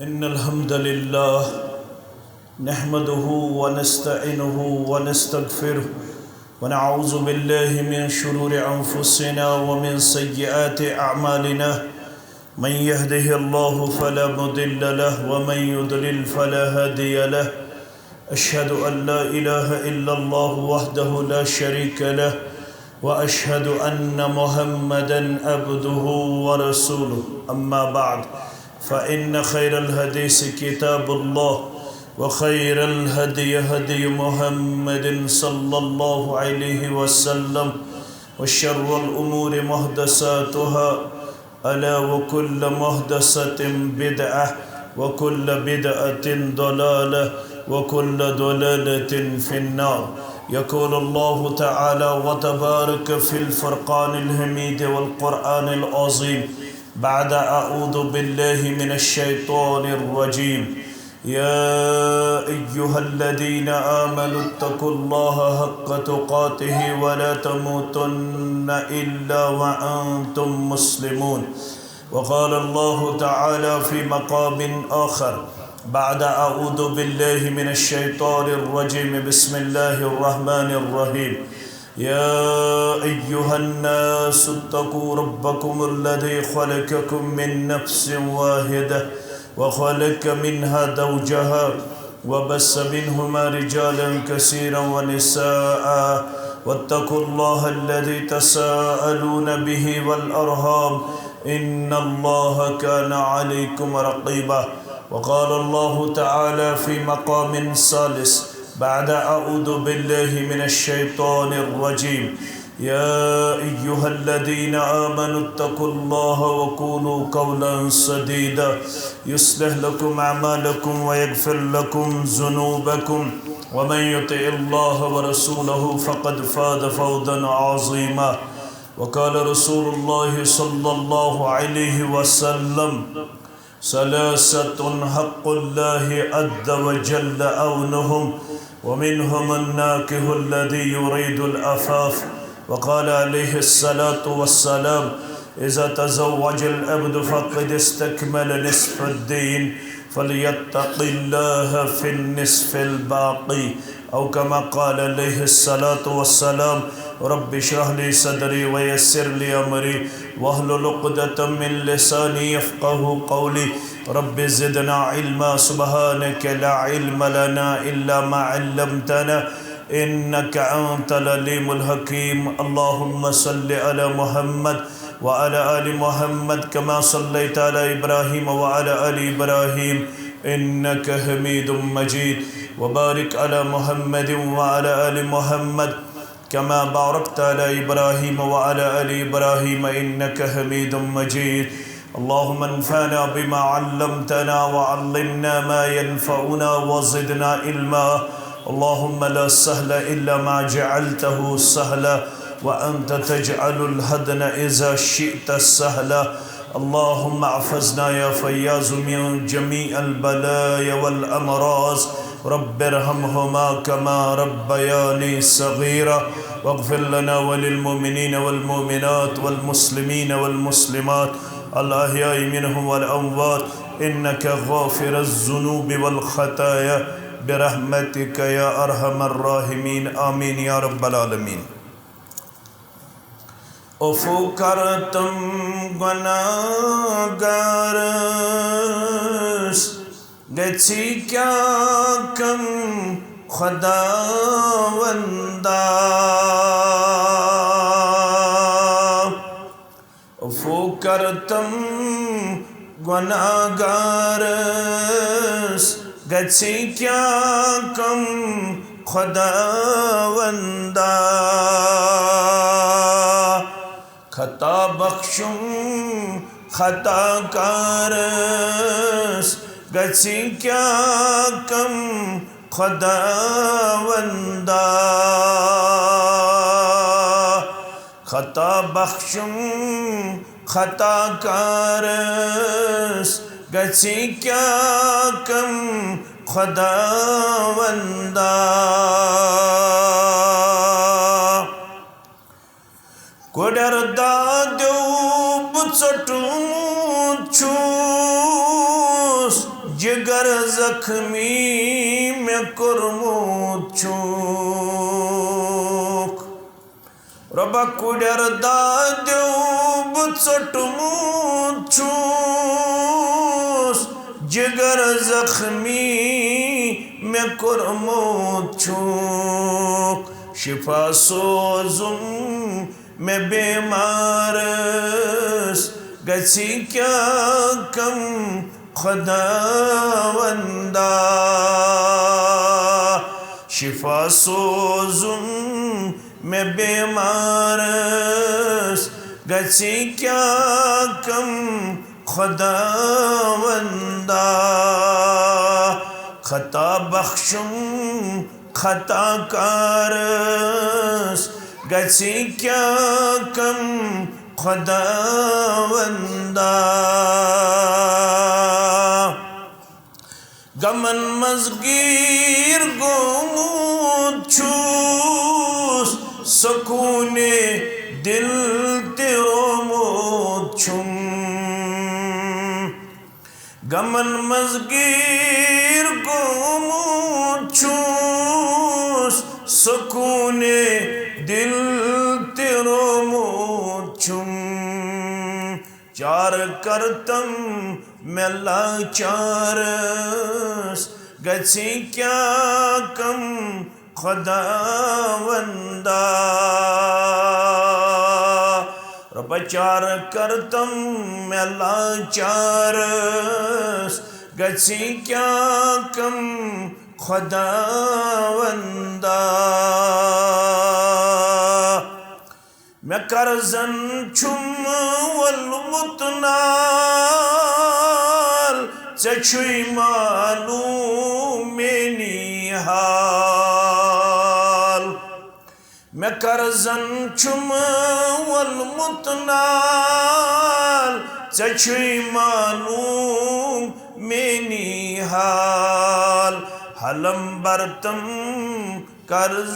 إن الحمد لله نحمده ونستعينه ونستغفره ونعوذ بالله من شرور أنفسنا ومن سيئات أعمالنا من يهده الله فلا مضل له ومن يضلل فلا هادي له أشهد أن لا إله إلا الله وحده لا شريك له وأشهد أن محمدا عبده ورسوله أما بعد فإن خير الحديث كتاب الله وخير الهدي هدي محمد صلى الله عليه وسلم وشر الأمور محدثاتها ألا وكل محدثة بدعة وكل بدعة ضلالة وكل ضلالة في النار. يقول الله تعالى وتبارك في الفرقان الحميد والقرآن العظيم بعد أعوذ بالله من الشيطان الرجيم يا أيها الذين آمنوا اتقوا الله حق تقاته ولا تموتن إلا وأنتم مسلمون. وقال الله تعالى في مقام آخر بعد أعوذ بالله من الشيطان الرجيم بسم الله الرحمن الرحيم يا أيها الناس اتقوا ربكم الذي خلقكم من نفس واحدة وخلق منها زوجها وبث منهما رجالا كثيرا ونساء واتقوا الله الذي تساءلون به والأرحام إن الله كان عليكم رقيبا. وقال الله تعالى في مقام ثالث بعد أعوذ بالله من الشيطان الرجيم يا أيها الذين آمنوا اتقوا الله وقولوا قولا سديدا يصلح لكم أعمالكم ويغفر لكم ذنوبكم ومن يطع الله ورسوله فقد فاز فوزا عظيما. وقال رسول الله صلى الله عليه وسلم ثلاثة حق الله عز وجل أونهم ومنهم الناكح الذي يريد العفاف. وقال عليه الصلاة والسلام إذا تزوج العبد فقد استكمل نصف الدين فليتق الله في النصف الباقي أو كما قال عليه الصلاة والسلام رب اشرح لي صدري ويسر لي أمري واحلل عقدة من لساني يفقه قولي رب زدنا علما سبحانك لا علم لنا إلا ما علمتنا إنك أنت العليم الحكيم. اللهم صل على محمد وعلى آل محمد كما صليت على إبراهيم وعلى آل إبراهيم إنك حميد مجيد. وبارك على محمد وعلى آل محمد كما باركت على إبراهيم وعلى آل إبراهيم إنك حميد مجيد. اللهم انفعنا بما علمتنا وعلمنا ما ينفعنا وزدنا علما. اللهم لا سهل إلا ما جعلته سهلا وأنت تجعل الحزن إذا شئت سهلا. اللهم احفظنا يا فياض من جميع البلايا والأمراض رب ارحمهما كما ربياني صغيرا واغفر لنا وللمؤمنين والمؤمنات والمسلمين والمسلمات الأحياء منهم والأموات إنك غافر الذنوب والخطايا برحمتك يا أرحم الراحمين آمين يا رب العالمين. अफ़ू करतम गुनाहगार गछि क्या कम खुदावंदा अफ़ू करतम गुनाहगार गछि क्या कम खुदावंदा खता बख्शुम खताकार गछि क्या कम खुदावंदा खता बख्शुम खताकार गछि क्या कम खुदावंदा कोडर दादो बुचटू चूस जिगर जख्मी में कुर्मूत छूक रबा कुडर दाद्यो बुचटमूत छूस जिगर जख्मी में कुर्मूत छूक शिफा सोजुम में बेमारस गसी क्या कम खुदावंदा शिफा सोजुम में बेमारस गसी क्या कम खुदावंदा खता बख्शुम खता कारस गसी क्या कम खुदावंदा गमन मज़गीर गोमूत छूस सकूने दिल तिरोमूत छुम गमन मज़गीर गोमूत छूस सकूने दिल तिरोमूत छुम चार करतम में लाचारस गसी क्या कम खुदावंदा रपचार करतम में लाचारस गसी क्या कम खुदावंदा मैं करजन छुम वलमुतनाल चछुई मालूम मेनी हाल मैं करजन छुम वलमुतनाल चछुई मालूम मेनी हाल हलम बरतम कर्जदारस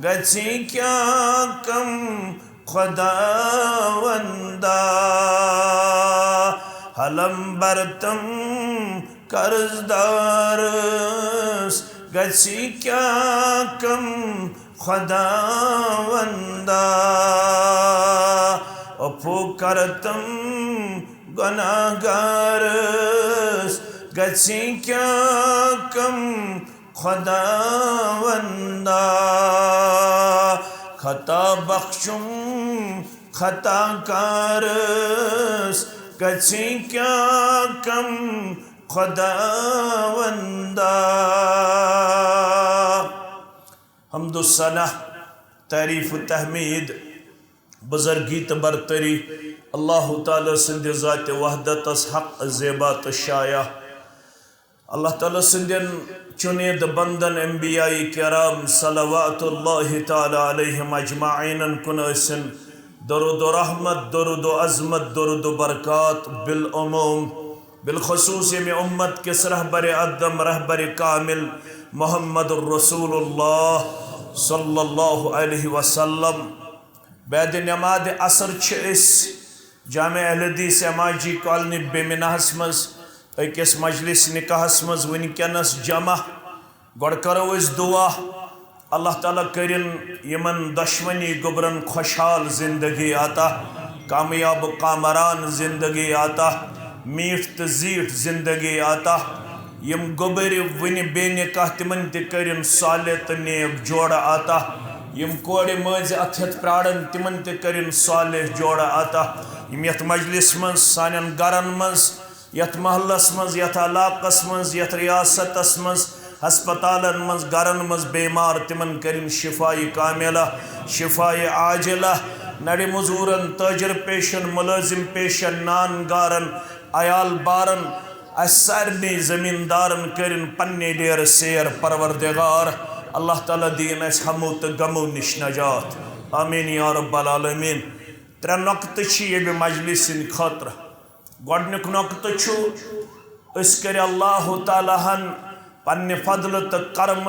गसी क्या कम खुदावंदा हलम बरतम कर्जदारस गसी क्या कम खुदावंदा अफू करतम गुनाहगारस गसी क्या कम खुदावंदा खता बख्शुम खता कारस गसी क्या कम खुदावंदा हम्दुस्सना तारीफ तहमीद बुज़ुर्गी तो बरतरी अल्लाह ताला सिंध ज़ात वहदतस हक ज़ेबात शाया अल्लाह ताला सिंधन चुनिद बंदन अंबियाई किराम सलवातुल्लाहि ताला अलैहिम अजमाइन कुन असिन दरुद रहमत दरुद अज़मत दरुद बरकात बिल उमूम बिलखसूस में उम्मत किस रहबर अदम रहबर कामिल मुहम्मदुर रसूलुल्लाह सल्लल्लाहु अलैहि वसल्लम बाद नमाज असर जामे अहल हदीस एमाजी कॉलोनी बेमिनाहस मज अकिस मजलिस निकाहस मज वनकनस जमा गोड़ करो दुआ अल्लाह ताला करिन यमन दुश्मनी गुबरन खुशहाल जिंदगी आता कामयाब कामरान जिंदगी आता मीठ तो जीठ जिंदगी आता यम गोबर वन बेनिकाह तिमन तरिन साले तो नेक जोड़ आता यम कोड़े मज अथ प्राड़न तिमन तरिन साले जोड़ आता यम यथ मजलिस मज सानन गरन मज यथ महलस मज यथ इलाकस मज यथ रियासतस मज हस्पतालन मज गरन मज बेमार तिमन करिन शिफाई कामिला शिफाई आजिला नड़े मजूरन ताजर पेशन मुलाजिम पेशन नान गारन अयाल बारन सारे जमींदारन करिन पन्ने डेर सेर परवरदिगार अल्लाह ताला दीन अस हमो तो गमो निश नजात आमीन या रब्बल आलमीन त्रे नक़्त ये मजलिस खतर गोडनिक नक़्त कर अल्लाह ताला हन पन्ने फजल तो करम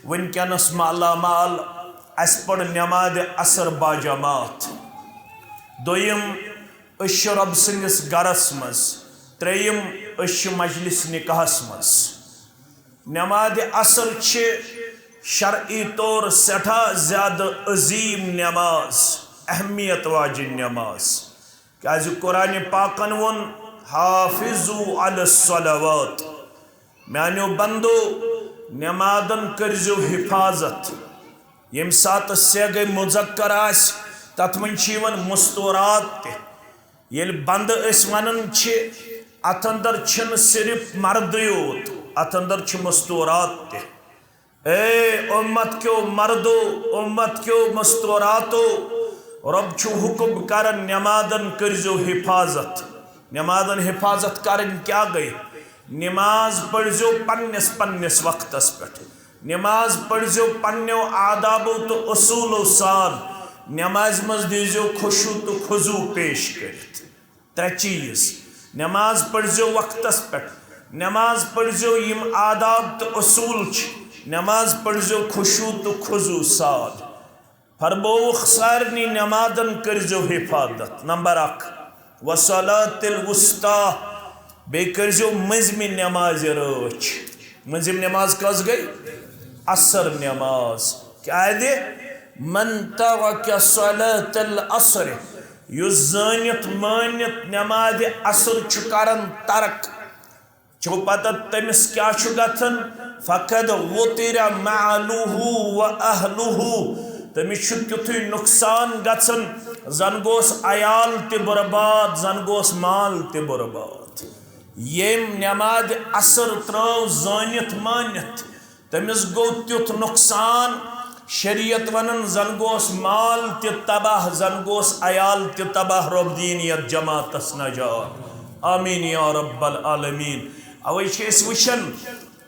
वनकनस मालामाल अस पढ़ नमाज असर बाजमात दोयम रब सिंदिस गरस मज त्रेयम मजलिस निकाहस मज नमाज असर शरई तौर सठा ज्यादा अजीम नमाज अहमियत वाजिन नमाज क्या कुरान पाकन वोन हाफिजू अलस्सलावात मानो बंदो नमादन करजो हिफाजत यम सात से गई मुजक्कर आस तथ मन मुस्तूरात ये बंद वन अत अंदर सिर्फ मर्द योत अत अंदर मस्तूरात ए उम्मत क्यों मर्दो उम्मत क्यों मस्तूरातो रब छु हुक्म कर नमादन करजो हिफाजत नमादन हिफाजत करन क्या गई नमाज पढ़ो पन्नस पन्नस वक्तस पे नमाज पढ़ो पन्नो आदाबो तो असूलो सान नमाज मज दीजो खुशू तो खुजू पेश कर त्रे चीज नमाज पढ़ो वक्तस पे नमाज पढ़ो यम आदाब तो असूल नमाज पढ़ो खुशू तो खुजू सान फरमोख सारनी नमादन करजो हिफाजत नंबर 1 वसलातिल वुस्ता बे करजो मजमी नमाज रोच मजम नमाज कस गई असर नमाज क्या दे मन तरक सलातल असर युस जानित मानित नमाज असर करन तरक चो पता तमिस क्या गथन फकद वुतिरा मालुहु व अहलुहु तमिस तुथु नुकसान गथन जन गोस अयाल ते बर्बाद जन गोस माल ते बर्बाद येम नमाज असर त्रव जानित मानित तमिस गो तुथ नुकसान शरीयत वनन जन गोस माल ते तबाह जन गोस अयाल ते तबाह रब दीनियत जमातस नजात आमीन या रब्बल आलमीन अवै वचन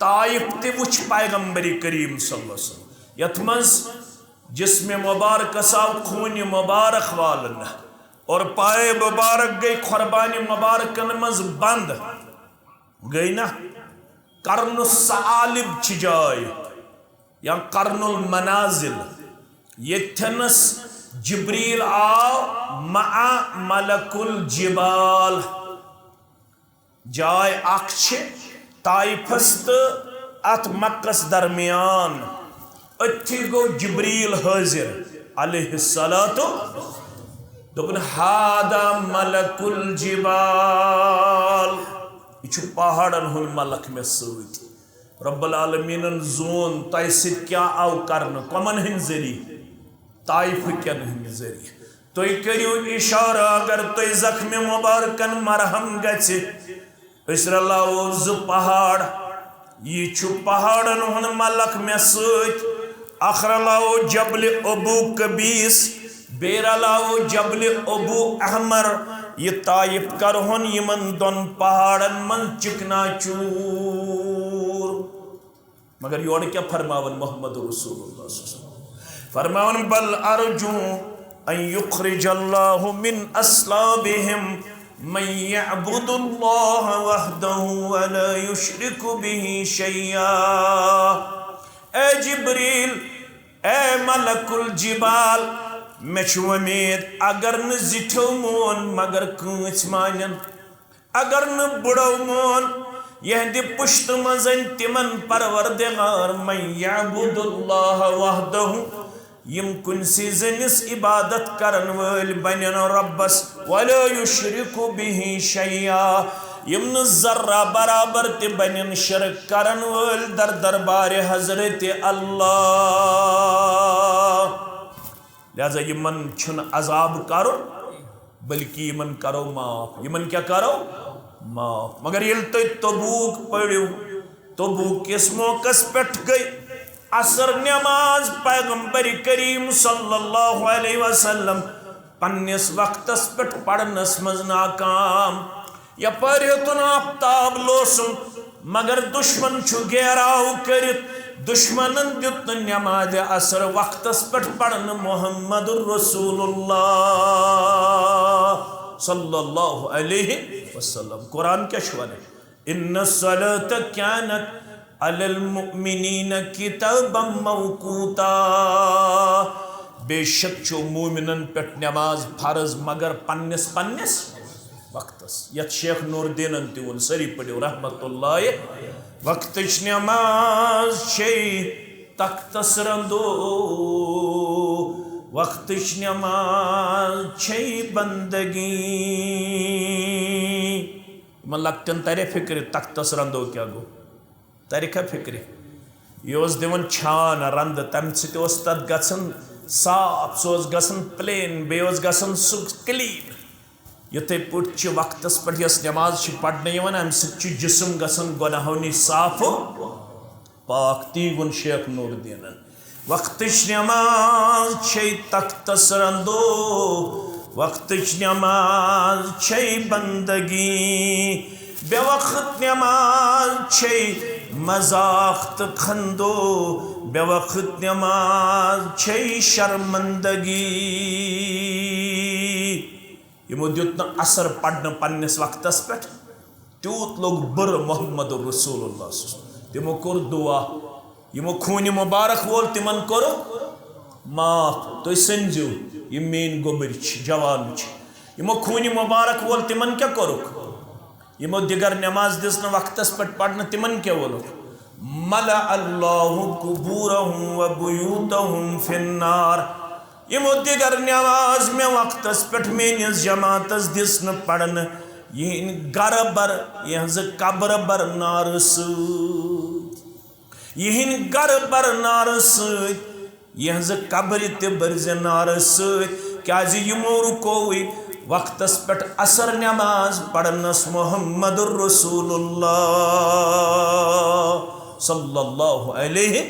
ताइफ ते वुच पैगंबरी करीम सल्लल्लाहु अलैहि वसल्लम यथ मज जिसमें मुबारक साव खून मुबारक वालन और पाए मुबारक गई कुर्बानी मुबारक मज बंद गई ना कर्नुल सालिब जाय या कर्नुल मनाजिल यथनस जिब्रील आओ मा मलकुल जिबाल जाय अक्ष ताइफस तो अत मक्कस दरमियान अथी गो जिब्रील हाजिर अलैहिस्सलातु दोपन हादा मलकुल जिबाल यह पहाड़न हुन मलक मे सत रब्बुल आलमीनन जोन तय सित क्या आव करन कमन हिंद जरिए ताइफ कन हिंद जरिए तुम करियो इशारा अगर तुम जख्म मुबारकन मरहम गि रलावो ज पहाड़ यह पहाड़न हुन मलक मे सत अख रलावो जबल अबू कबीस बे रलावो जबल अबू अहमर यह ताइफ करहुन यमन दोन पहाड़न मन चिकना चूर मगर योड़ क्या फरमावन मोहम्मद रसूलुल्लाह फरमावन बल अर्जू अन युखरिजल्लाहु मिन अस्लाबिहिम मन यअबुदुल्लाह वहदहु व ला युशरिकु बिही शैया ए जिब्रील ए मलकुल जिबाल मे उम्मीद अगर न जिठो मोन मगर कंच मानन अगर न बुढ़ो मोन यह दि पुश्त मजन तिमन परवरदिगार मन यअबुदुल्लाह वहदहु यम कुनसी जनिस इबादत करन वल बनन रब्बस वला युशरिकु बिही शैया यम न जर्रा बराबर ते बनन शिरक करन वल दर दरबार हजरत अल्लाह लिहाजा यमन छुन अजाब करो बल्कि यमन करो माफ यमन क्या करो माफ मगर ये तबूक पढ़ो तबूक किस मौकस पेट गई असर नमाज पैगंबर करीम सल्लल्लाहु अलैहि वसल्लम पन्निस वक्तस पेट पढ़नस मज नाकाम यपर तुन आफ्ताब लोसुम मगर दुश्मन छु घेराव करित दुश्मनन दित नमाज असर वक्तस पेट पढ़न मुहम्मदुर रसूलुल्लाह सल्लल्लाहु अलैहि वसल्लम कुरान क्या शुवन इन्न सलात कानत अलल मुमिनीन किताबम मौकूता बेशक चो मोमिनन पेट नमाज फर्ज मगर पन्निस पन्निस वक्तस यत शेख नूरुद्दीन तिवन सरी पढ़ो रहमतुल्लाह वक्तच नमाज छे तख्तस रंदो वक्तच नमाज छे बंदगी मन लक्तन तरे फिक्र तख्तस रंदो क्या गो तरे क्या फिक्र यह दिवन छान रंद तम सत गसन साफ सो गसन प्लेन बे गसन सु क्लीन युथे पुट वक्तस पे नमाज पढ़ने अम जिसम गसन गुनाहों नश साफ पाक ती वुन शेख नूरुद्दीन वक्तच नमाज छे तख्तस रंदो वक्तच नमाज छे बंदगी बेवक्त नमाज छे मजाक तो खंदो बेवक्त नमाज छे शर्मंदगी यमो दुत न असर पढ़ने पन्नस वक्तस पे तूत लोग बुर मोहम्मद रसूलुल्लाह तिमो कोर दुआ यमो खून मुबारक वोल तिमन कोर माफ तो समझो ये मेन गोबर जवान यमो खून मुबारक वोल तिमन क्या करुक यमो दिगर नमाज दिस न वक्तस पे पढ़ने तिमन क्या वोलुक मला अल्लाहु कुबूरहुम व बुयूतहुम फिन्नार यमो दिगर नमाज में वक्तस पे मेनिस जमातस दिस न पढ़न यह गर बर यह कब्र बर नार यह गर बर नार यह कब्र तर्ज नार क्या यमो रुको वक्तस पे असर नमाज पढ़नस मोहम्मदुर रसूलुल्लाह सल्लल्लाहु अलैहि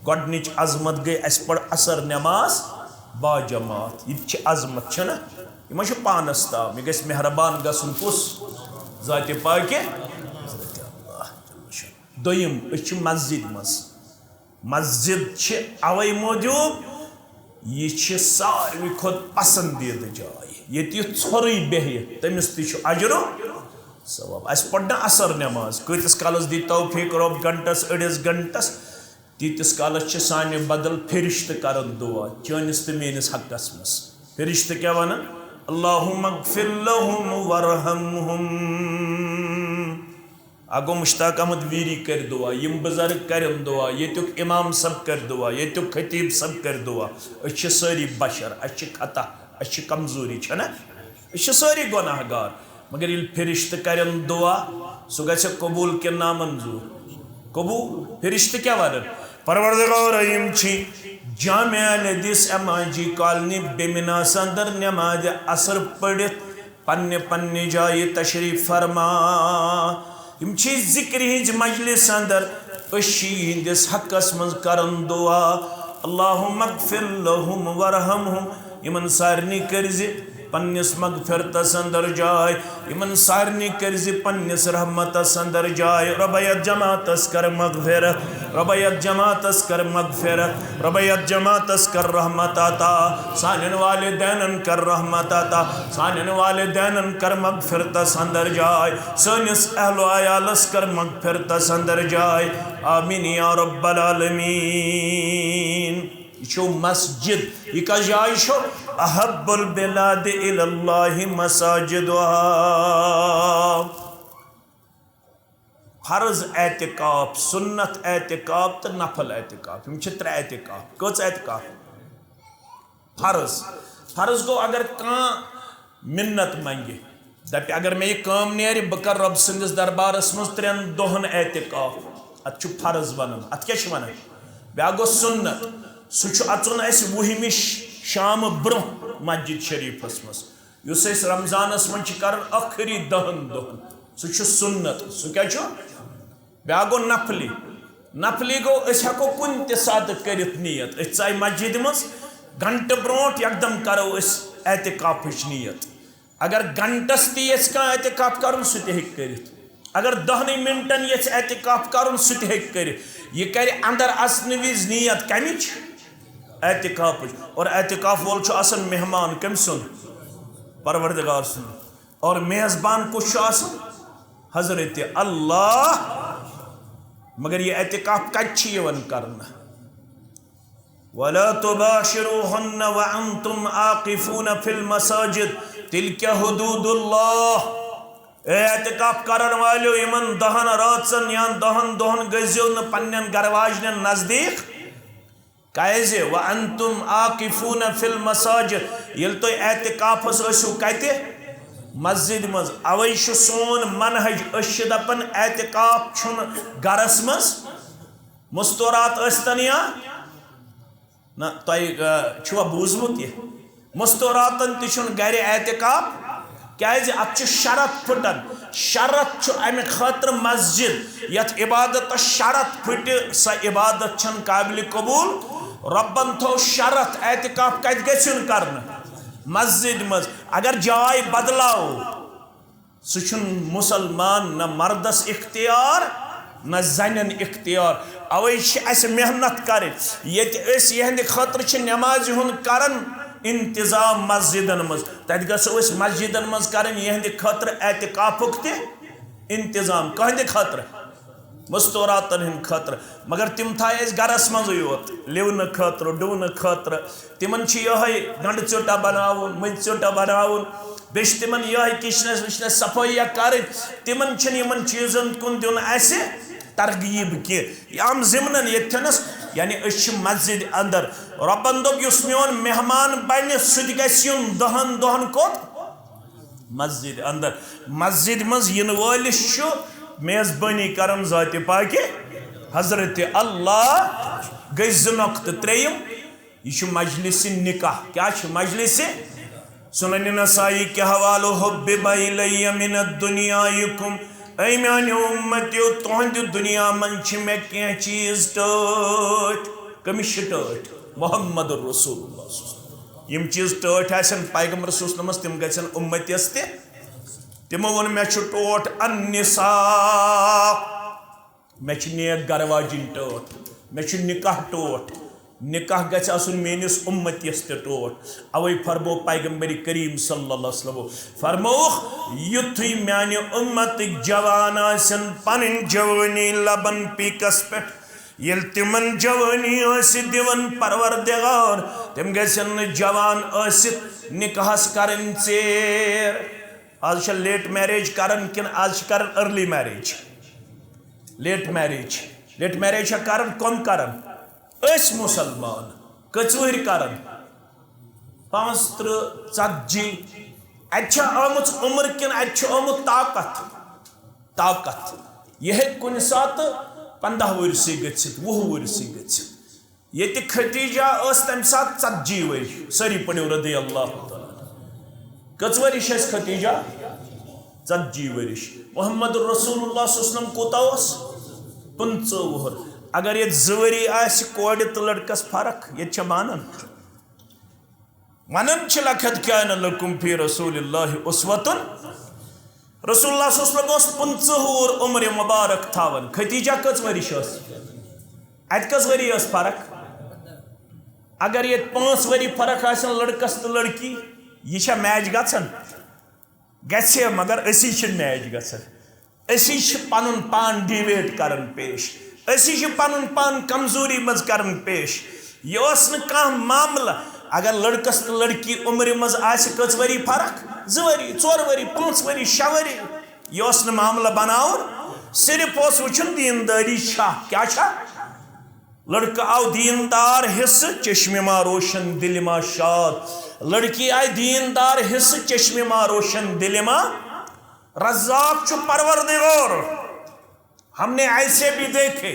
गोडनिच अजमत गई अस पढ़ असर नमाज बाजमात यह अजमत छना यह पानस ताम यह गस मेहरबान गसन कुस जात पाके दोयम मस्जिद मस्जिद अवै मूजूब यह सारे खुद पसंदीद जाय ये ोर बेह तमिस तजरो सवाब अस पढ़ना असर नमाज कतिस कालस दी तौफीक रब घंटस अड़िस घंटस तीतिस कालस साने बदल फिरिश्त कर दुआ चनिस तो मेनिस हकस मस फिरिश्त क्या वन अल्लाहुम्मा अगफिर लहुम वरहमहुम अगो मुश्ताक अहमद वीरी कर दुआ यम बुजुर्ग कर दुआ येतुक इमाम सब कर दुआ येतुक खतीब सब कर दुआ अच्छ सारी बशर अच्छ खता अच्छ कमजोरी छना अच्छ सारी गुनाहगार मगर ये फिरिश्त कर दुआ सह ग कबूल के नामंजूर कबूल फिरिश्त क्या वन परवरदिगार यम जामिया लदीस एमआईजी कॉलोनी बेमिना अंदर नमाज असर पढ़ित पन्ने पन्ने जाए तशरीफ फरमा यम जिक्र हिज मजलिस अंदर हिंदिस हकस मज करन दुआ अल्लाहुम्मा अगफिर लहुम वरहमहुम यमन सारनी कर्ज पन्निस मगफिरतस अंदर जाय यमन सारनी कर्ज पन्निस रहमतस अंदर जाय रबयत जमातस कर मगफिरत रबयत जमातस कर मगफिरत रबयत जमातस कर रहमत अता सानन वालिदैन कर रहमत अता सानन वालिदैन कर मगफिरतस अंदर जाय सनिस अहलो आयालस कर मगफिरतस अंदर जाय आमीन या रब्बल आलमीन यह मस्जिद यह क्या जाय अहब्बुल बिलाद इलल्लाहि मसाजिदुहा फर्ज एतिकाफ सुन्नत एतिकाफ तो नफल एतिकाफ यम त्रे एतिकाफ कच एतिकाफ फर्ज फर्ज गो अगर कह मिन्नत मंगे दप अगर मे यह काम नेर बह कर रब सन्दिस दरबारस मज 3 दोहन एतिकाफ अत फर्ज वन अत क्या वन ब्या गो सुन्नत सह अचुन अस वहमिश शाम ब्रोह मस्जिद शरीफस मज रमजानस मन कर आखिरी 10 दोहन सह सुन्नत सह क्या ब्या गो नफली नफली गो हेको कुन सात कर नीयत चाहे मस्जिद मज घंटे ब्रोट एकदम करो एतिकाफच नीयत अगर घंटस तह एतिकाफ कर सह कर अगर 10 मिनटन एतिकाफ कर सह कर यह कर अंदर असन विज नीयत कमिच एतिकाफ और एतिकाफ वोल आसन मेहमान कम सुन परवरदिगार सुन और मेज़बान कुछ आसन हजरत अल्लाह मगर ये एतिकाफ कच्ची यवन करना वला तुबाशिरूहुन्न व अंतुम आकिफून फिल मसाजिद तिल्का हुदूदुल्लाह एतिकाफ करन वालो यमन 10 रातन या 10 दोहन गजियो न पन्नन गरवाजन नजदीक कैसे व अंतुम आकिफून फिल मसाजिद यल तो एतिकाफस असु कते मस्जिद मज अवै सोन मनहज अश दपन एतिकाफ छुन गरस मज मुस्तूरात अस्तन या ना तुवा बूजमुत ये मुस्तूरातन तुन गर एतिकाफ क्या अत शरत फुटन शरत अमे खतर मस्जिद यथ इबादत शरत फुट स इबादत छन काबिल कबूल रब्बन थो शरत एतिकाफ कत गन कर मस्जिद मज अगर जाय बदलाओ सह मुसलमान न मर्दस इख्तियार न जन इख्तियार अवै मेहनत कर यहद खतर नमाज हुन करन इंतजाम मस्जिदन मज तत गो मस्जिदन मज कर यहद खतर एतिकाफुक ते इंतजाम कहद खतर मस्तूरातन हंद खतर मगर तिम थाय गरस मज योत लिवन खतर डुवन खतर तिमन ये गंड चोटा बनावन मज चोटा बनावन बे तिमन ये किचनस विचनस सफाइया कर तिमन चीजन कुन दिन तरगीब कह आम जिमन यथनस यानी मस्जिद अंदर रब्बन दोप युस मोन मेहमान बन सह ग 10 दोहन कोत मस्जिद अंदर मस्जिद मज इन वलिस मेजबानी करन ज़ात पाक हजरत अल्लाह गई 2 नक्त 3 यह मजलिस निकाह क्या मजलिस सुनन नसाई के हवालो हुब्बिबा इलैया मिन दुनियाकुम ऐ म्यान उम्मतियो तुहंद दुनिया मन मे कह चीज टट कमिश टट मोहम्मद रसूलुल्लाह यम चीज टट आसन पैगंबर सुसनमस तिम गसन उम्मतियस ते तिमो वन मे टोट अन्निसा मे नेक गरवाजिन टट मे निकाह टोट निकाह गछ आसुन मेनिस उम्मतियस ते टोट अवै फरमो पैगंबर करीम सल्लल्लाहु अलैहि वसल्लम फरमो युथि म्याने उम्मत जवान आसन पन जवानी लबन पीकस पे यल तिमन जवानी आस दिवन परवरदिगार तिम गसन जवान आसित निकाहस करन चेर आज लेट मैरिज करन किन आज करन अर्ली मैरिज लेट मैरिज करन कम करन मुसलमान कचवर करन 35-40 अत आमुत उम्र किन अत आमुत ताकत यह कुन सात 15 वर्षी गच्छित 20 वर्षी गच्छित ये खतीजा तम सात 40 वरी सरी पड़ो रदी अल्लाह कच वरिश खतीजा 40 वरिश मोहम्मद रसूलुल्लाह सल्लल्लाहु कोता 15 वहर अगर ये 2 वरी आस कोड़ तो लड़कस फर्क ये मानन लखत क्या लकुम फी रसूलिल्लाह उस्वतुन रसूलुल्लाह सल्लल्लाहु अलैहि वसल्लम 15 उम्र मुबारक थावन खतीजा कच वरिश अत कस वरी फर्क अगर ये 5 वरी फर्क आसन लड़कस तो लड़की यह मैच गसन गे मगर असी मैच गसन असी पनुन पान डिवेट करन पेश असी पनुन पान कमजोरी मज करन पेश यह कह मामला अगर लड़कस तो लड़की उम्र मज कच वरी फर्क 2 वरी 4 वरी 5 वरी 6 वरी यह मामला बनावन सिर्फ वुचन दीनदारी क्या लड़का आव दीनदार हिस्स चश्मे रोशन दिलमा शाद लड़की आई दीनदार हिस्स चश्मे रोशन दिलमा रज़्ज़ाक़ परवरदिगार हमने ऐसे भी देखे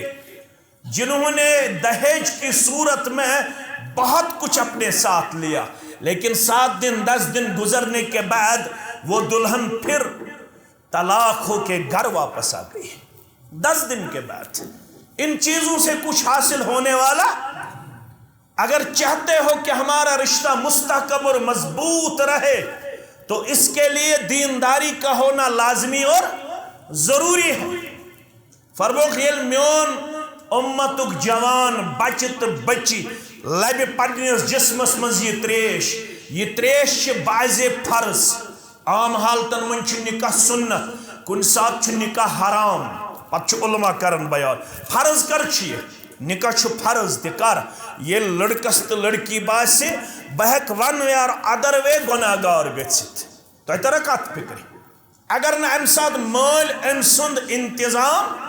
जिन्होंने दहेज की सूरत में बहुत कुछ अपने साथ लिया लेकिन 7 दिन 10 दिन गुजरने के बाद वो दुल्हन फिर तलाक होके घर वापस आ गई 10 दिन के बाद इन चीजों से कुछ हासिल होने वाला अगर चाहते हो कि हमारा रिश्ता मुस्तहकम और मजबूत रहे तो इसके लिए दीनदारी का होना लाजमी और जरूरी है फरमोख येल म्योन उम्मतुक जवान बचत बची लब पन्निस जिस्मस मज ये त्रेश बाज़े फर्ज आम हालतन मन निकाह सुन्नत कुन सात निकाह हराम पत उलमा करन बयान फर्ज कर निकाह फर्ज कर ये लड़कस तो लड़की बासे बह वन यार अदर वे गुनाहगार गच्छित तो तर कत फिक्र अगर न अम सात माल अम सुंद इंतजाम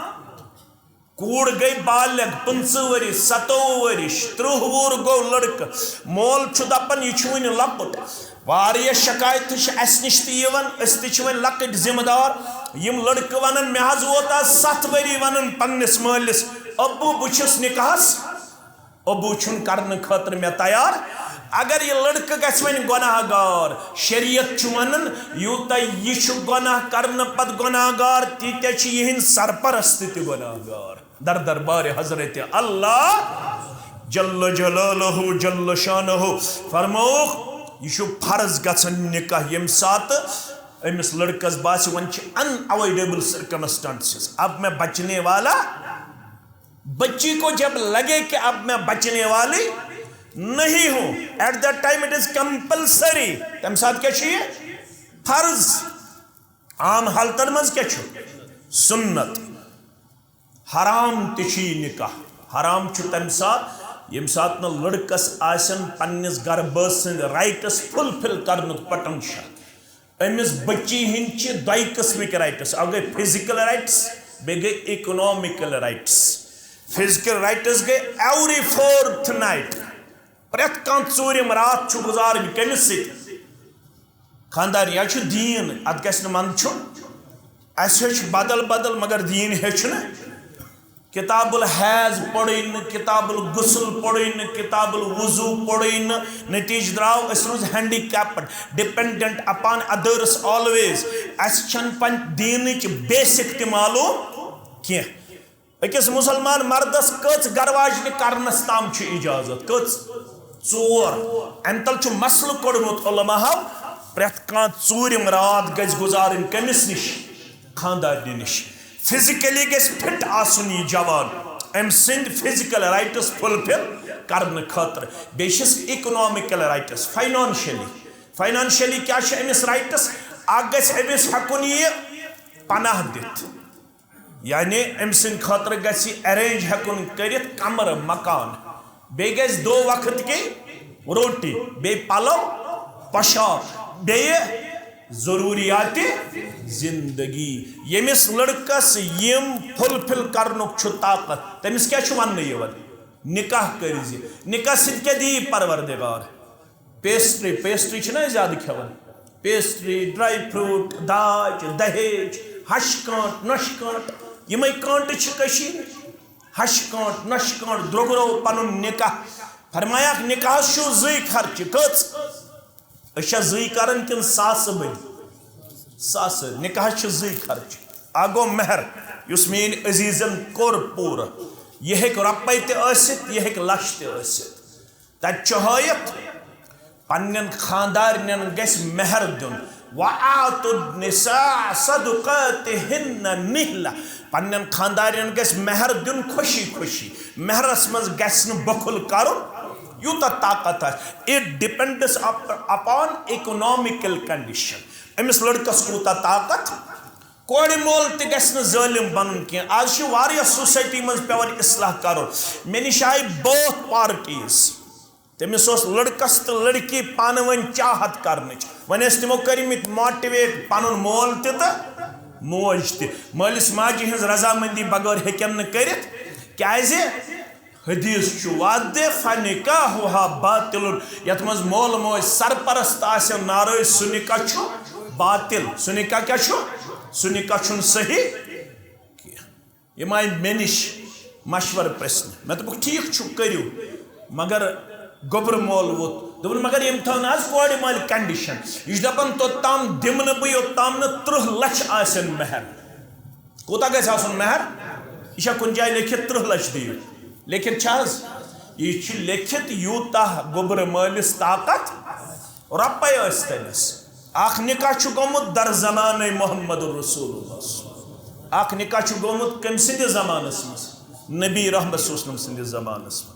कूड़ गई बालग 15 वरी 27 वरी 30 वुर गो लड़क मोल दपान यह लकुट वारिया शिकायत अस नश तह लकट जिम्मेदार यम लड़क वन मे वोत 7 वरी वन पन्निस मालिस अबू बुछस निकाहस अबू छुन करने खतर मे तैयार अगर यह लड़क गस वन गुनाहगार शरीयत वन यूत यह गुनाह करने पत गुनाहगार तीत यह सरपरस्त तह गुनाहगार दर दरबार हजरत अल्लाह जल्ल जलालहु जल्ल शानहु फरमौख यह फर्ज गसन निकाह यम सात अमिस लड़कस बास वन अनअवॉइडेबल सर्कमस्टेंसेस अब मैं बचने वाला बच्ची को जब लगे कि अब मैं बचने वाली नहीं हूं at that time it is compulsory तम साथ क्या फर्ज आम हालतन मज क्या सुन्नत हराम ती निकाह हराम तम सात यम सात न लड़कस आसन पन्निस गरबस राइट्स फुलफिल करनुक पोटेंशियल अमिस बच्ची हिंद दो किस्मिक राइट्स अब गई फिजिकल राइट्स बे गई इकोनॉमिकल राइट्स फिजिकल राइट्स गई एवरी 4th नाइट प्रत कूरम रात गुजार कमिस खानदार यह दीन अत गि मंद अस बदल बदल मगर दीन हेचन किताबुल हैज पढ़न किताबुल गुसल पढ़न किताबुल वजू पढ़न नतीज द्राव रोज handicapped dependent upon others always पन दीन बेसिक त मालूम कह अकिस मुसलमान मर्दस कच गरवाजन करनस ताम इजाजत कच 4 अम तल मसल कोड़मुत उलमाओ प्रत कूरम रात गज गुजारन कमिस निश खानदार निश फिजिकली गस फिट आसन यह जवान अम सिंद फिजिकल राइट्स फुलफिल करने खतर बेस इकोनॉमिकल राइट्स फाइनेंशियली क्या अमिस राइट्स अमिस हकुन यह पनाह दित यानी अम सिंद खतर गस अरेंज हकुन कर कमर मकान बे गस 2 वक्त की रोटी बे पलव पोशाक बे जरूरियात जिंदगी यमिस लड़कस यम फुलफिल करनुक ताकत तमिस क्या वन निकाह कर निकाह सत क्या दी परवरदिगार पेस्ट्री ज्यादा खेवन पेस्ट्री ड्राई फ्रूट दाज दहेज हश कांट नश कांट यम कांट हश कांट नश कांट द्रोगरो पन निकाह फरमाया निकाह जी खर्च कच जी कर किन सास सास निकाह जी खर्च आगो महर युस मीन अजीजन कोर पूर यह रुपये तह लक्ष तहत पन्न खानदारन गस महर दिन वआतुन्निसा सदक़ातिहिन्न निहला पन्न खानदारन गस महर दिन खुशी खुशी महरस मज गस बखुल कर यूत ताकत it depends upon economical condition अमिस लड़कस कूत ताकत कोड़ मोल तलिम बन कह आज सोसाइटी मज पेवन इस्लाह कर मे निश आई बोथ पार्टीज तमिस लड़कस तो लड़की पान वन चाहत कर वन तमो कर्मित मोटिवेट पन मोल तो मोज तलिस माजि हज रजामंदी बगैर हेकन कर हदीस वादे फनिकाहुहा बातिल यत मज मोल मोज सरपरस्त आसे नाराज सु निकाह बातिल सु निकाह क्या सु निकाह सही यम आई मे निश मशवर प्रश्न मे दोप ठीक करू मगर गोबर मोल वोत दोपन मगर यम थवन आज कोड़ मोल कंडीशन यह दपान तोताम दिम बह योताम 30 लक्ष आसन महर कूता गस आसन महर यह कुन जाय लिखित 30 लक्ष दियो लेकिन यह लिखित यूता गोबर मालिस ताकत रुपये तमिस अख निकाह गोमुत दर जमान मोहम्मद रसूलुल्लाह अख निकाह गोमुत कम सिंद जमानस मज नबी रहमत सिंद जमानस मज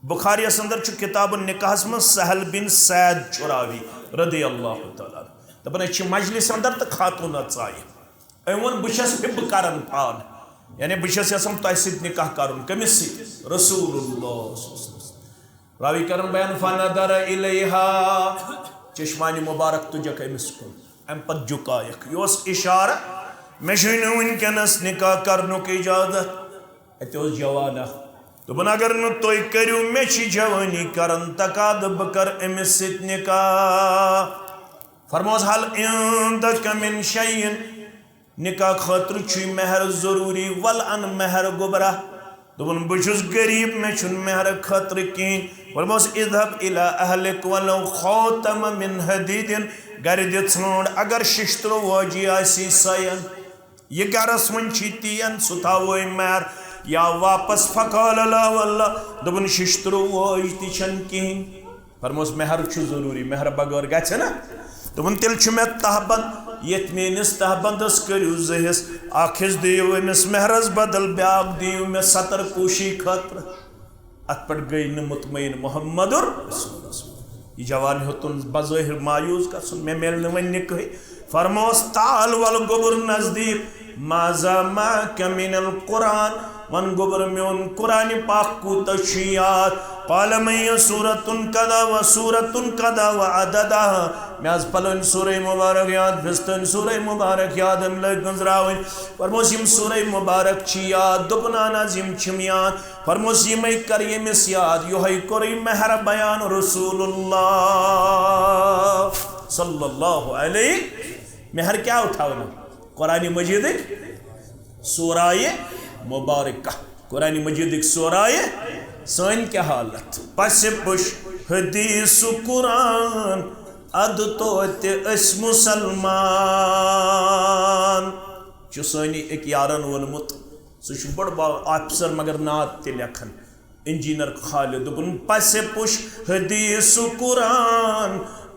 बुखारियस अंदर किताब निकाहस मज सहल बिन सैद चुरावी रदी अल्लाह तआला दपन मजलिस अंदर तो खातून चाय अम वो बस हिब कर पान यानी बस तह निकाह कर कमिस रसूलुल्लाह रावी कर बयान फनदर इलैहा चश्मानी मुबारक तुझ अमिस कुन अम पत जुकायक यह इशारा मे वनकनस निकाह करनुक इजाजत अत जवाना दोपन अगर नु तुम करू मे जवानी करन तकाद बह कर अमिस सत निकाह फरमोस हल इंदक मिन शैइन निकाह खतर मेहर जरूरी वल अन मेहर गुबरा दोपन बहुस गरीब मे मेहर खतर कहें फरमोस इज़हब इला अहलिक वलो खौतम मिन हदीदिन गर दि ोड़ अगर शिश्तर वाजी आसी सयन यह गरस वन तीन सह थो मेहर या वापस फकाल दोपन शिश्तर वाज तन कहें फरमोस मेहर जरूरी मेहर बगैर गि ना दोपन तेल मे तहबंद ये मेनिस तहबंदस करू जहिस अखिस दियो अमिस मेहरस बदल ब्याक दियो मे सतर कोशी खतर अत पे गई न मुतमईन मोहम्मदुर यह जवान होतुन बज़ाहिर मायूस गसन मे मिल वन निकाह फरमोस ताल वल गोबर नजदीक माजा मा कमिनल कुरान वन गोबर मोन कुरान पाक कूत याद काल मैं सूरतुन कदा व सूरतुन कदा व अददा मे पलन सूरह मुबारक याद फिस्तन सूरह मुबारक याद लग गंजरावन फरमोस यम सूरह मुबारक याद दुपनाना जिम छिम याद फरमोस यम कर यमिस याद योह कोर मेहर बयान रसूलुल्लाह सल्लल्लाहु अलैहि मेहर क्या उठावना कुरान मजीद सूराए मुबारक कुरान मजीद सूराए सन क्या हालत पस पुश हदीस कुरान अद तोत मुसलमान सानी एक यारन वोनमुत सह बड़ ऑफिसर मगर नात ते लेखन इंजीनियर खालिद दोपन पस पुश हदीस कुरान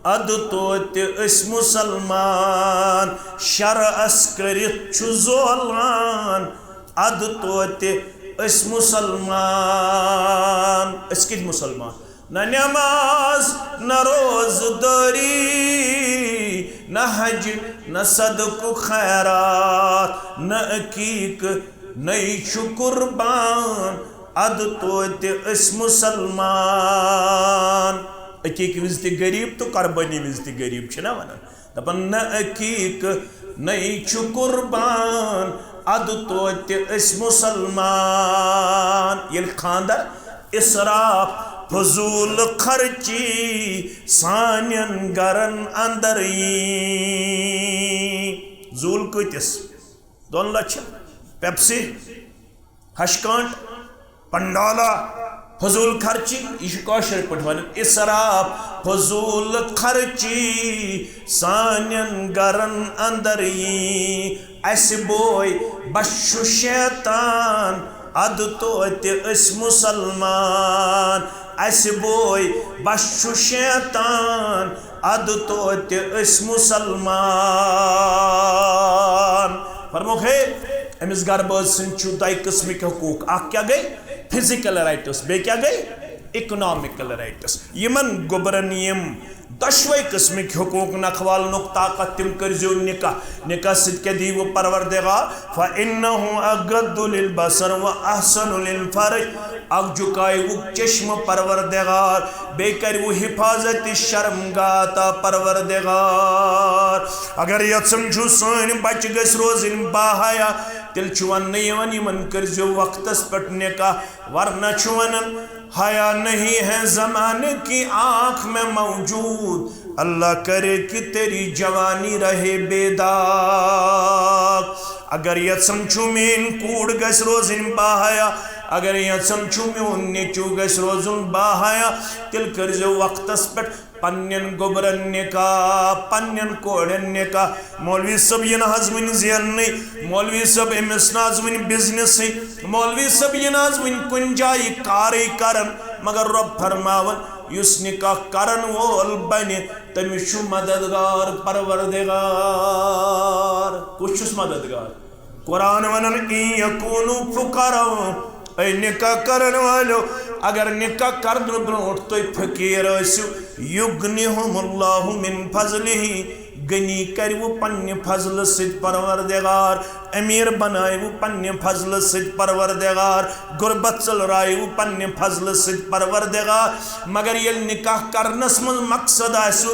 अद तोत मुसलमान शरअस करित जोलान अद तोत मुसलमान कत मुसलमान न नमाज न रोजदारी न हज न सदक खैरात न अकीक न कुर्बान अद तोत मुसलमान अकीक विज त गरीब तो कुर्बानी विज त गरीब ना वन दपन न अकीक न कुर्बान अद तोत मुसलमान ये खानदर इसराफ फजूल खर्ची सानियन गरन अंदर जूल कतिस 2 लाख पेप्सी हशकांट पंडाला फजूल खर्ची यह पे वन इसराफ फजूल खर्ची सानियन गरन अंदर अस बोय बशु शैतान अद तोत मुसलमान अस बोय बशु शैतान अद तोत मुसलमान फरमोख है अमिस गरबाज सन 2 किस्मिक हकूक क्या गई फिजिकल राइट्स बे क्या गई इकोनॉमिकल राइट्स यमन गोबरन यम दशवे किस्मिक हकूक नखवाल ताकत तिम करजो निकाह निकाह सद दीव परवरदिगार फ़इन्नहु अगद्दु लिलबसर व अहसनु लिलफरज अग झुकाए वो चश्म परवरदिगार बे कर वो हिफाजत शर्मगाता परवरदिगार अगर ये समझो सन बच गस रोजन बाहया तिल वन यमन करजो वक्तस पे निकाह वरना वन हया नहीं है जमाने की आँख में मौजूद अल्लाह करे कि तेरी जवानी रहे बेदाग अगर यह समझू मेन कूड़ गस रोजन बाहया अगर यह समझू में नेचू गस रोजुन बाहया तिल करजो वक्तस पे पन्नन गोबरन निकाह पन्नन कोड़न निकाह मौलवी सब ये नाज वन जेल मौलवी सब अमिस नाज वन बिजनेस मौलवी सब ये नाज वन कुन जाय कार करन मगर रब फरमावन युस निकाह करन वोल बने तमिस मददगार परवरदिगार कुछ मददगार कुरान वनन इ यकूनु फुकरा निकाह करन वालो अगर निकाह कर ब्रोट तुम फकीर युगनिहुमुल्लाहु मिन फजलिही गनी करवु पन्ने फजल सिद परवरदिगार, अमीर बनायवु पन्ने फजल सिद परवरदिगार, गुरबत चलरायवु पन्ने फजल सिद परवरदिगार। मगर ये निकाह करनस मज मकसद आसु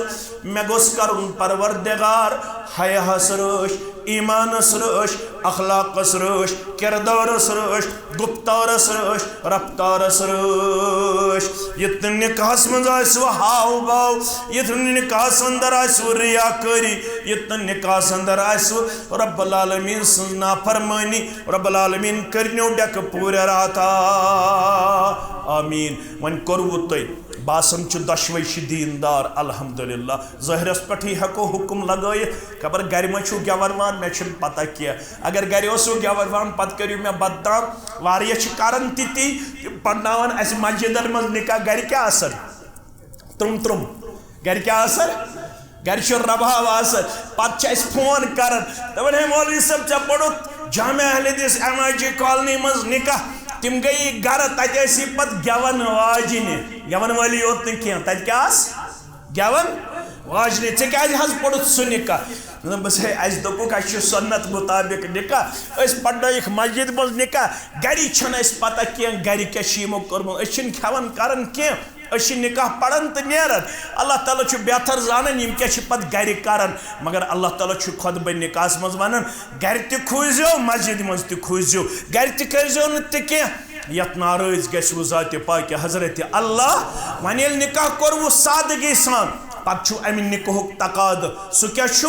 मे गोस करुन परवरदिगार हयास रोश, ईमानस रोश, अखलाकस रोश, किरदारस रोश, गुप्तारस रोश, रफ्तारस रोश। यत निकाहस मज आसु हाव भाव, यत निकाहस अंदर आसु रियाकारी, यत निकाहस अंदर आसु रब्बुल आलमीन सज नाफरमानी, रब्बुल आलमीन करन्यो डक पूरा राता। आमीन। वन करवु तय बासन छु दशवै दीनदार अल्हम्दुलिल्लाह। ज़ाहिरस पे हेको हुक्म लगाय खबर गर मा छु गवरवान मे छ पता किया। अगर गर ओसो गवरवान पत करियो मे बदनाम वारिया छ करन ती पढ़नावन अस मस्जिदन मज निकाह गर क्या असर त्रुम गर क्या असर गर छ रभाव असर। पत छ अस फोन करन दपन है मौलवी साहब चा पढ़ो जामिया अहले हदीस एमआईजी कॉलोनी मज निकाह। तिम गई गर तसी पत गवन वाजिने गवन वाली योत कह तत क्या गवन वाजने ऐ क्या पढ़ुत सह निकाह। बस है अस दोपुक अस सुन्नत मुताबिक निकाह अस पढ़नक मस्जिद मज निकाह। गरी छन पता कह गर क्या यमो कर्मुत अस खेवन करन कह अस निकाह पढ़न तो नेरन। अल्लाह ताला छु बेहतर जानन यम क्या पत गर करन। मगर अल्लाह ताला छु खुतबा निकाह मज वनान गर त खूजो मस्जिद मज त खूजो गर त करजो न त कह यत नाराज गो ज़ात पाक हजरत अल्लाह। वन ये निकाह कर्वु सादगी सान पत छु अमि निकाहुक तकाद सह क्या छु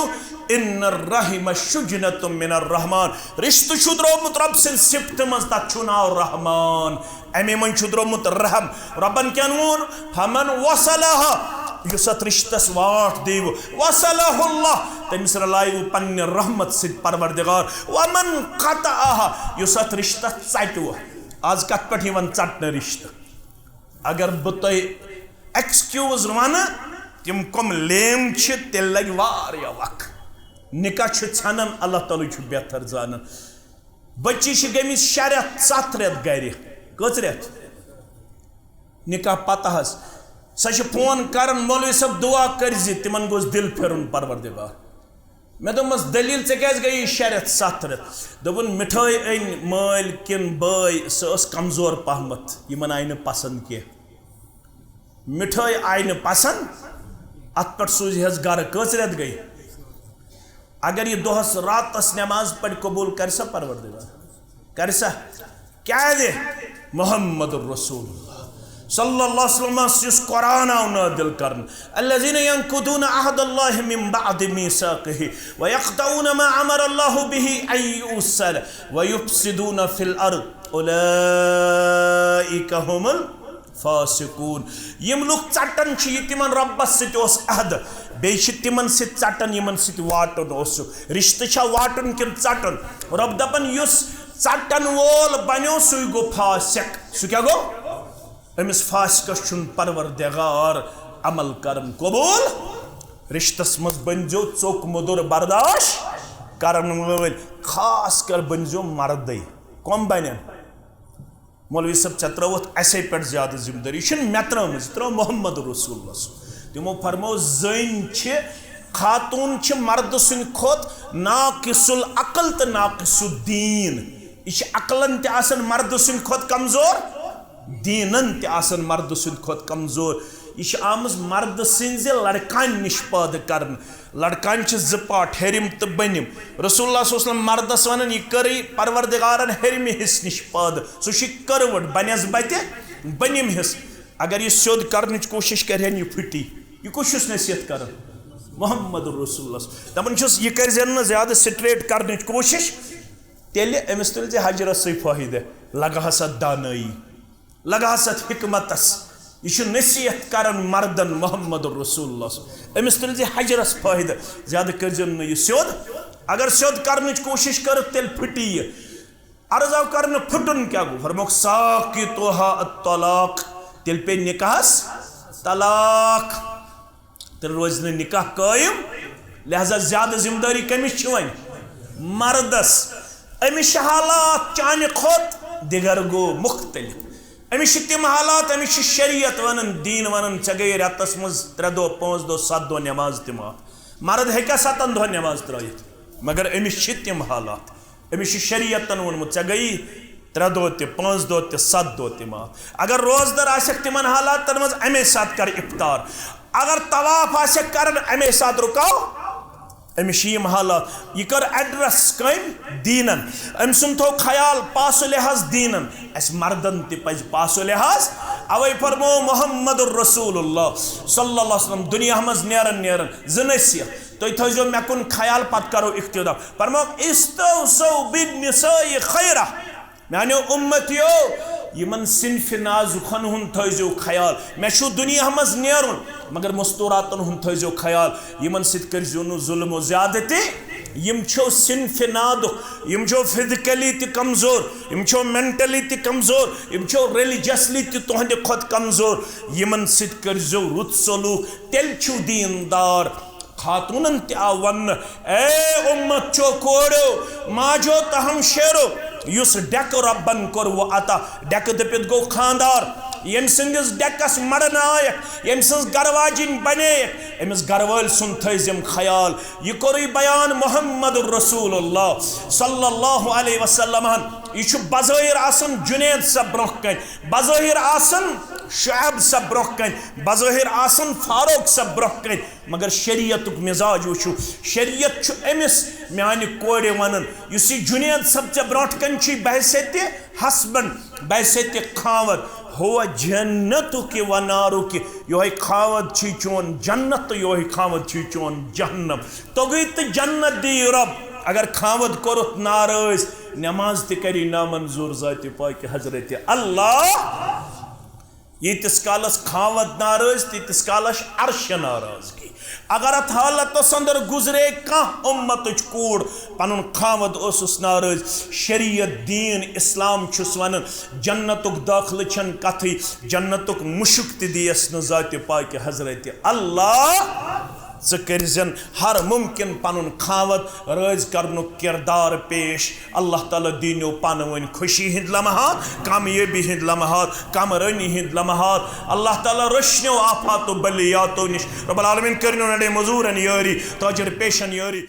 इन रहिम शुजनत मिन रहमान। रिश्त छु द्रोमुत रब सिंद सिफत मज तथ छु नाव रहमान। अमे मन छु द्रोमुत रहम। रबन क्या वोन फमन वसलह युस अत रिश्तस वाट देव वसलहुल्लाह तमिस रलायु पन्ने रहमत सिद परवरदिगार। वमन क़तअह युस अत रिश्तस चटव। आज कत पे चटन रिश्त। अगर बह तुह एक्सक्यूज वन तम कम लेम तेल लग वारिया वक्त। निकाह छानन अल्लाह ताला छु बेहतर जानन। बच्ची गमित 6 रेत 7 रेत गर कच रेत निकाह पता सह फोन कर मौलवी साहब दुआ कर तिमन गोस दिल फिरन परवरदिगार। मे दोपमस दलील ऐ क्या गई 6 रेत 7 रेत दोपन मिठाई अन माल किन बाय सह कमजोर पहमत यमन आय न पसंद कह मिठाई आय न पसंद अत पे सूज गर कच रेत गई। अगर ये दोहस रातस नमाज पढ़ कबूल कर सा परवरदिगार कर सा क्या दे मोहम्मद रसूलुल्लाह सल्लल्लाहु अलैहि वसल्लम कुरान आव नादिल करन अल्लज़ीना यंकुदून अहदल्लाहि मिन बअद मीसाक़िहि व यक़तऊन मा अमर अल्लाहु बिहि अन युसल व युफ़सिदून फिल अर्द उलाइका हुमुल फासिकून। यम लोग चटन तिमन रब्बस सत अहद बे तिमन सटन यमन सत वाटन रिश्त वाटन कि चटन। रब दपन युस चटन वोल बनो सु गो फासिक सु क्या गो अमिस फासिकस छुन परवरदिगार अमल करन कबूल। रिश्तस मज बनजो चोक मुदुर बर्दाश्त करन वल खास कर बनजो मर्द कम बन। मौलवी साहब चा त्रोत असे पे ज्यादा जिम्मेदारी मे त्रो मोहम्मद रसूलुल्लाह। तिमो फरमो जन खातून मर्द सुंद खोत नाकिसुल अकल तो नाकिसुल दीन। यह अकलन तन मर्द सुंद खोत कमजोर दीनन तन मर्द सुंद खोत कमजोर। यह आमज मर्द सिंज लड़कान निश पैद कर। लड़कान 2 पार्ट हेरिम तो बनिम। रसूलुल्लाह सल्लल्लाहु अलैहि वसल्लम मर्दस वन यह कर परवरदिगारन हेरिम हिस निश पैद सह करवट बनस्बत बनिम हिस। अगर यह सोद कर कोशिश कर यह फटी यह कुछ नसीहत कर मोहम्मद रसूलुल्लाह दपन यह कर ज्यादा स्ट्रेट कर कोशिश तेल अमिस तुल हजरस फायदे लगा सा दानाई लगा सा हिकमतस। यह नसीहत कर मर्दन मोहम्मद रसूलुल्लाह अमिस तुल हजरस फायदे ज्यादा कर यह सोद। अगर सोद कर कोशिश कर तेल फटी यह अर्ज आव कर फुटन क्या गो फरमोक साकितुहा अत्तलाक तेल पे निकाहस तलाक तेल रोज निकाह कायम। लिहाजा ज्यादा जिम्मेदारी कमिस वन मर्दस। अमिस हालात चाने खोत दिगर गो मुख्तलिफ। अमिस तम हालात अमिस शरीयत वन दीन वन ऐ गई रतस मज 3 दो 5 दो 7 दो नमाज तमात मर्द हेका 7 दोहन नमाज त्रयित मगर अमिस तिम हालात अमिस शरीयतन वोनमुत ऐ गई 3 दो 5 दो 7 दो माफ अगर रोजदर आसक तिमन हालातन मज अमे साथ कर इफ्तार अगर तवाफ आसक कर अमे साथ रुकाओ अमिस यम हालात यह कर एड्रेस कम दीनन अम सुन थो ख्याल पासो लिहाज दीनन अस मर्दन तज पासो लिहाज अवे फरमो मोहम्मद रसूलुल्लाह सल्लल्लाहु अलैहि वसल्लम दुनिया मज नेरन नेरन ज़नसियत तुम थो मे कुन ख्याल पत करो इख्तिदा फरमो इस्तौसौ बिन्निसाइ खैरा मानो उम्मतियो यमन सिनफ नाजुखन हुन थो ख्याल मे दुनिया मज नेरुन मगर मस्तूरातन हुन थो ख्याल यमन सित करजो नु जुल्म ज्यादती यम छो सिनफ नादुख यम छो फिजिकली ति कमजोर यम छो मेंटली ति कमजोर यम छो रिलीजियसली ति तुहंदे खुद कमजोर यमन सित करजो रुत सलूक तेल छु दीनदार खातूनन ते वन ए उम्मत चो कोड़ो माजो तहम शेरो युस डेक रब्बन कोर वो आता डेक दपित गो खानदार यम सिंदिस डेकस मड़न आयक यम सिंस गरवाजिन बने अमिस गरवाल सुन थम ख्याल यह कोर बयान मोहम्मद रसूलुल्लाह सल्लल्लाहु अलैहि वसल्लम यह बज़ाहिर आसन जुनैद सब ब्रोह कन बज़ाहिर आसन शुएब सब ब्रोह कन बज़ाहिर आसन फारूक सब ब्रोह कन मगर शरीयतुक मिजाज वुचु शरीयत अमिस माने कोड़े वनन युस जुनैद सब चे ब्रोह कन बहसत हस्बैंड बहसत खावद हो जन्नतुक व नारुक योह खावद चोन जन्नत तो योह खावद चोन जहन्नम तो गई तो जन्नत दी रब अगर खावद कोरुत नाराज नमाज ते करी नामंजूर ज़ात पाक हजरत अल्लाह यीतिस कालस खावद नाराज तीतिस कालस अर्श नाराजगी अगर अत हालत अंदर गुजरे कह उम्मत कूड़ पन खावद ओसुस नाराज शरीयत दीन इस्लाम छुस वन जन्नतुक दाखिल छन कथी जन्नतुक मुशक ति दियस न ज़ात पाक हजरत अल्लाह ज़न हर मुमकिन पन खावद राज करनु किरदार पेश अल्लाह ताला दीनो पान वन खुशी हिंद लम्हात कामयाबी हिंद लम्हात कामरानी हिंद लम्हात अल्लाह ताला रश्नो आफातो बलियातो निश रब्बुल आलमीन करनो नडे मजूरन यारी ताजर पेशन यारी।